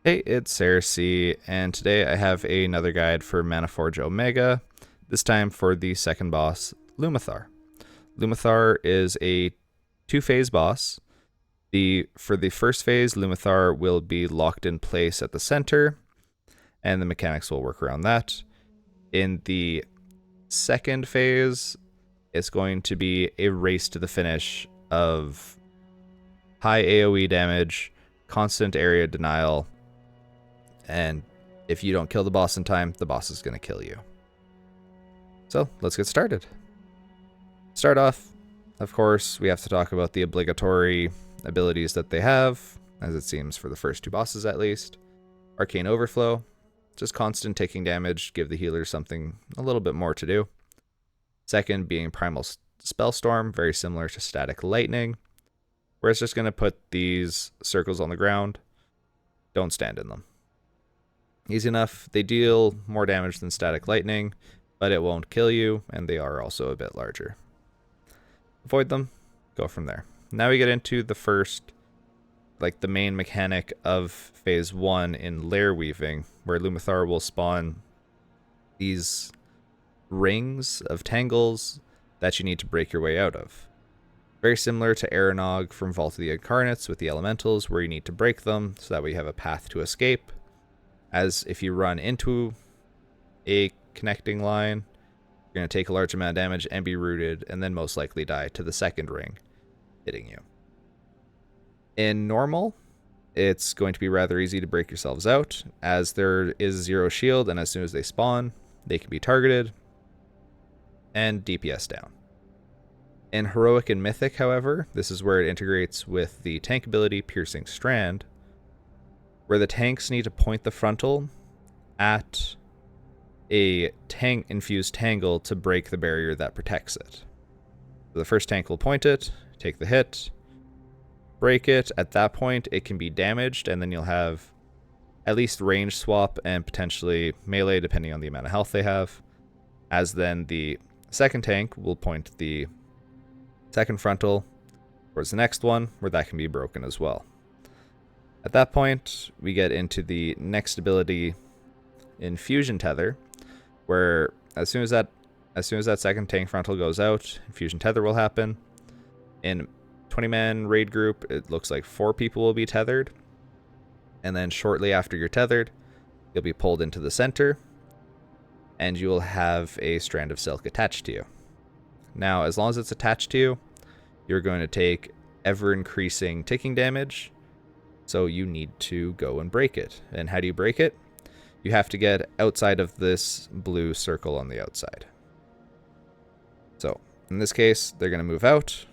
Hey, it's Sarah C, and today I have another guide for Manaforge Omega, this time for the second boss, Loomi'thar. Loomi'thar is a two-phase boss. For the first phase, Loomi'thar will be locked in place at the center, and the mechanics will work around that. In the second phase, it's going to be a race to the finish of high AoE damage, constant area denial, and if you don't kill the boss in time, the boss is going to kill you. So let's get started. Start off, of course, we have to talk about the obligatory abilities that they have, as it seems for the first two bosses at least. Arcane Overflow, just constant taking damage, give the healer something a little bit more to do. Second being Primal Spellstorm, very similar to Static Lightning, where it's just going to put these circles on the ground. Don't stand in them. Easy enough. They deal more damage than Static Lightning, but it won't kill you, and they are also a bit larger. Avoid them, go from there. Now we get into the first, the main mechanic of Phase 1 in Lair Weaving, where Loomi'thar will spawn these rings of tangles that you need to break your way out of. Very similar to Aranog from Vault of the Incarnates with the Elementals, where you need to break them so that we have a path to escape. As if you run into a connecting line, you're going to take a large amount of damage and be rooted, and then most likely die to the second ring hitting you. In normal, it's going to be rather easy to break yourselves out, as there is zero shield, and as soon as they spawn, they can be targeted and DPS down. In Heroic and Mythic, however, this is where it integrates with the tank ability Piercing Strand, where the tanks need to point the frontal at a tank-infused tangle to break the barrier that protects it. So the first tank will point it, take the hit, break it. At that point, it can be damaged, and then you'll have at least range swap and potentially melee, depending on the amount of health they have. As then the second tank will point the second frontal towards the next one, where that can be broken as well. At that point, we get into the next ability, Infusion Tether, where as soon as that second tank frontal goes out, Infusion Tether will happen. In 20-man raid group, it looks like 4 people will be tethered, and then shortly after you're tethered, you'll be pulled into the center, and you will have a strand of silk attached to you. Now, as long as it's attached to you, you're going to take ever-increasing ticking damage, so you need to go and break it. And how do you break it? You have to get outside of this blue circle on the outside. So, in this case, they're going to move out,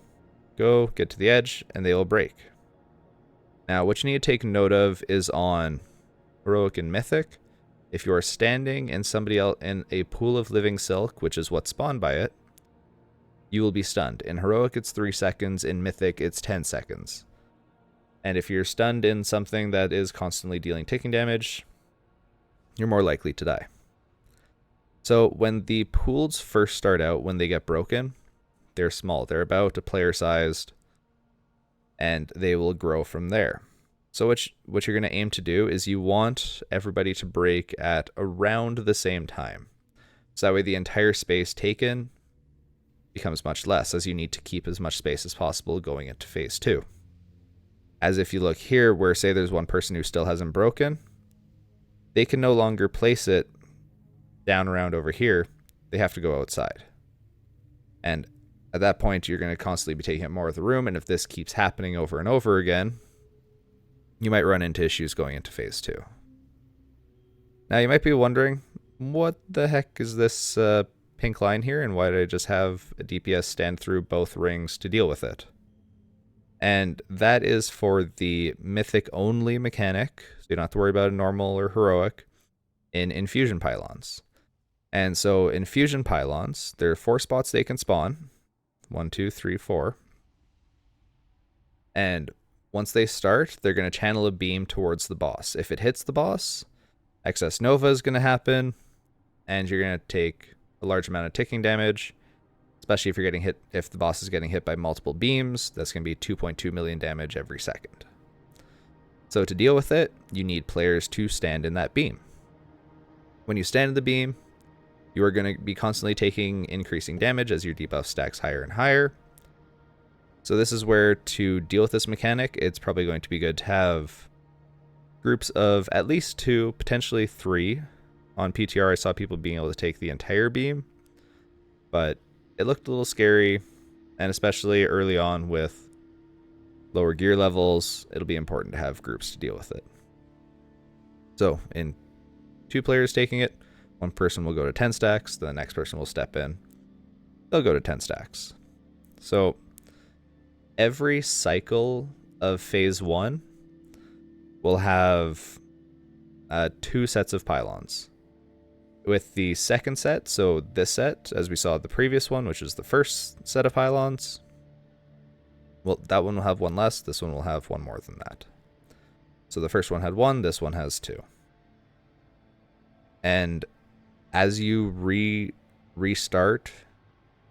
go, get to the edge, and they will break. Now, what you need to take note of is on Heroic and Mythic, if you are standing in somebody else in a pool of living silk, which is what spawned by it, you will be stunned. In Heroic, it's 3 seconds. In Mythic, it's 10 seconds. And if you're stunned in something that is constantly dealing ticking damage, you're more likely to die. So when the pools first start out, when they get broken, they're small. They're about a player-sized, and they will grow from there. So what you're going to aim to do is you want everybody to break at around the same time. So that way the entire space taken becomes much less, as you need to keep as much space as possible going into Phase 2. As if you look here, where say there's one person who still hasn't broken, they can no longer place it down around over here. They have to go outside. And at that point, you're going to constantly be taking up more of the room, and if this keeps happening over and over again, you might run into issues going into Phase 2. Now, you might be wondering, what the heck is this pink line here, and why did I just have a DPS stand through both rings to deal with it? And that is for the Mythic only mechanic, so you don't have to worry about a normal or heroic, in Infusion Pylons. And so Infusion Pylons, there are 4 spots they can spawn. 1, 2, 3, 4. And once they start, they're going to channel a beam towards the boss. If it hits the boss, excess nova is going to happen, and you're going to take a large amount of ticking damage, especially if you're getting hit, if the boss is getting hit by multiple beams. That's going to be 2.2 million damage every second. So to deal with it, you need players to stand in that beam. When you stand in the beam, you are going to be constantly taking increasing damage as your debuff stacks higher and higher. So this is where, to deal with this mechanic, it's probably going to be good to have groups of at least 2, potentially 3. On PTR, I saw people being able to take the entire beam, but it looked a little scary, and especially early on with lower gear levels, it'll be important to have groups to deal with it. So in 2 players taking it, one person will go to 10 stacks, the next person will step in. They'll go to 10 stacks. So every cycle of phase 1 will have 2 sets of pylons. With the second set, so this set, as we saw the previous one, which is the first set of pylons, well, that one will have 1 less, this one will have 1 more than that. So the first one had 1, this one has 2. And as you restart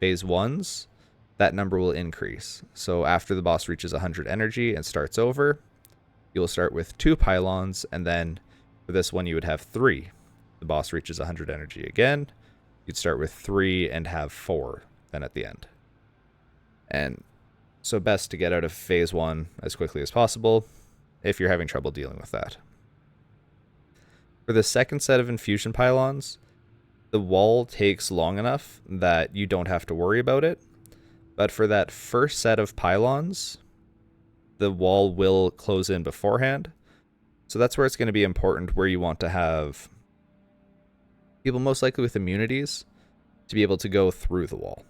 phase 1s, that number will increase. So after the boss reaches 100 energy and starts over, you'll start with 2 pylons, and then for this one you would have 3. The boss reaches 100 energy again, you'd start with 3 and have 4 then at the end. And so best to get out of phase 1 as quickly as possible if you're having trouble dealing with that. For the second set of infusion pylons, the wall takes long enough that you don't have to worry about it. But for that first set of pylons, the wall will close in beforehand. So that's where it's going to be important, where you want to have people most likely with immunities to be able to go through the wall.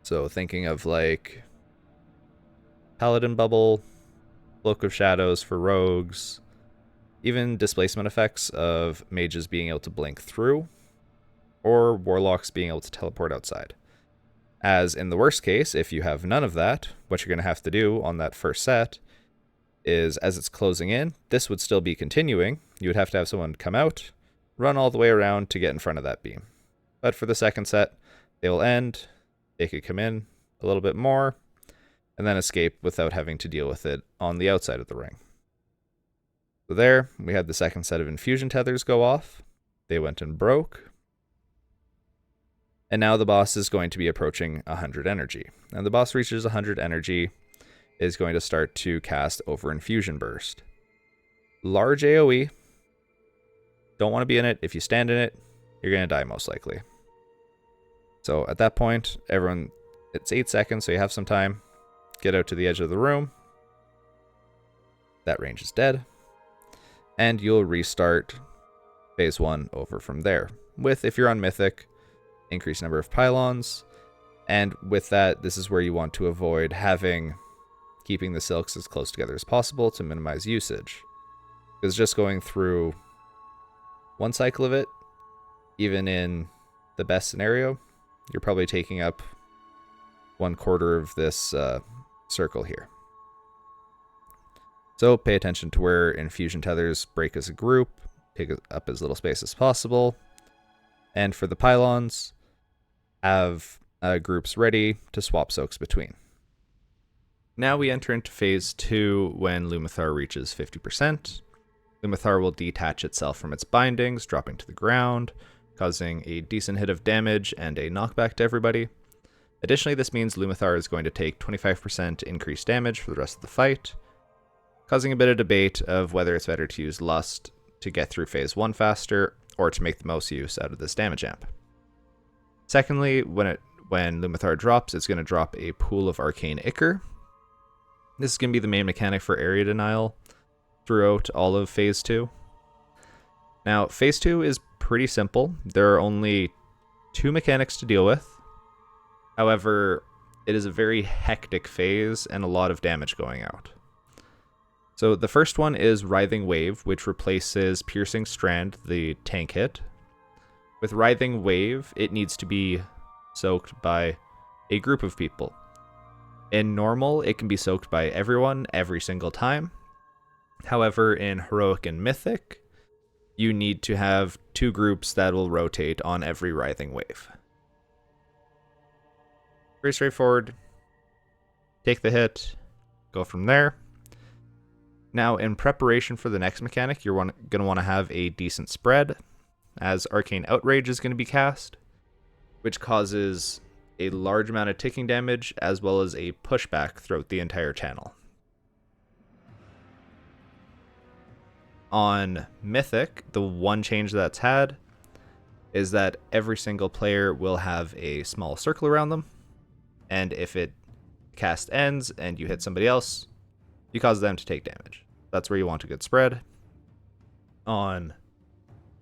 So thinking of like Paladin Bubble, Cloak of Shadows for rogues, even displacement effects of mages being able to blink through, or warlocks being able to teleport outside. As in the worst case, if you have none of that, what you're going to have to do on that first set is, as it's closing in, this would still be continuing. You would have to have someone come out, run all the way around to get in front of that beam. But for the second set, they will end, they could come in a little bit more, and then escape without having to deal with it on the outside of the ring. So there, we had the second set of infusion tethers go off. They went and broke. And now the boss is going to be approaching 100 energy. And the boss reaches 100 energy, is going to start to cast Over Infusion Burst. Large AoE. Don't want to be in it. If you stand in it, you're going to die most likely. So at that point, everyone, it's 8 seconds, so you have some time. Get out to the edge of the room. That range is dead. And you'll restart phase 1 over from there. With, if you're on Mythic, increased number of pylons. And with that, this is where you want to avoid keeping the silks as close together as possible to minimize usage. Because just going through one cycle of it, even in the best scenario, you're probably taking up 1/4 of this circle here. So pay attention to where infusion tethers break as a group, take up as little space as possible. And for the pylons, have groups ready to swap soaks between. Now we enter into phase 2 when Loomi'thar reaches 50%. Loomi'thar will detach itself from its bindings, dropping to the ground, causing a decent hit of damage and a knockback to everybody. Additionally, this means Loomi'thar is going to take 25% increased damage for the rest of the fight, causing a bit of debate of whether it's better to use Lust to get through phase 1 faster, or to make the most use out of this damage amp. Secondly, when Loomi'thar drops, it's going to drop a pool of Arcane Ichor. This is going to be the main mechanic for area denial throughout all of phase 2. Now, phase 2 is pretty simple. There are only 2 mechanics to deal with. However, it is a very hectic phase and a lot of damage going out. So the first one is Writhing Wave, which replaces Piercing Strand, the tank hit. With Writhing Wave, it needs to be soaked by a group of people. In normal, it can be soaked by everyone every single time. However, in Heroic and Mythic, you need to have 2 groups that will rotate on every Writhing Wave. Very straightforward. Take the hit, go from there. Now, in preparation for the next mechanic, you're going to want to have a decent spread, as Arcane Outrage is going to be cast, which causes a large amount of ticking damage as well as a pushback throughout the entire channel. On Mythic, the one change that's had is that every single player will have a small circle around them, and if it cast ends and you hit somebody else, you cause them to take damage. That's where you want a good spread. On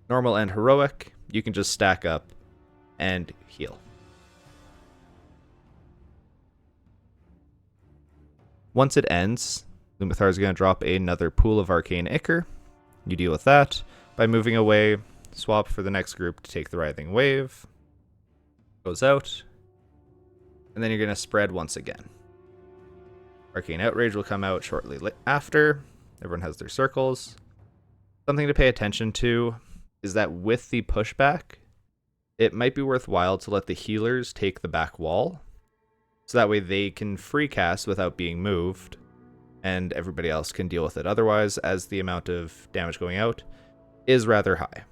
normal and heroic, you can just stack up and heal. Once it ends, Loomi'thar is going to drop another pool of Arcane Ichor. You deal with that by moving away, swap for the next group to take the Writhing Wave. Goes out, and then you're going to spread once again. Arcane Outrage will come out shortly after. Everyone has their circles. Something to pay attention to is that with the pushback, it might be worthwhile to let the healers take the back wall, so that way they can free cast without being moved, and everybody else can deal with it otherwise, as the amount of damage going out is rather high.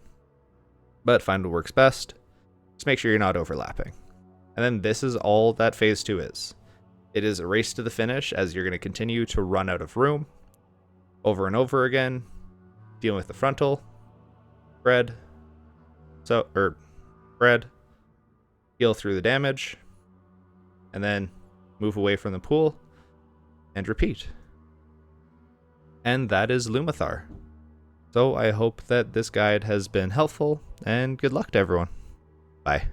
But find what works best. Just make sure you're not overlapping. And then this is all that Phase 2 is. It is a race to the finish, as you're going to continue to run out of room over and over again, dealing with the frontal, spread, heal through the damage, and then move away from the pool, and repeat. And that is Loomi'thar. So I hope that this guide has been helpful, and good luck to everyone. Bye.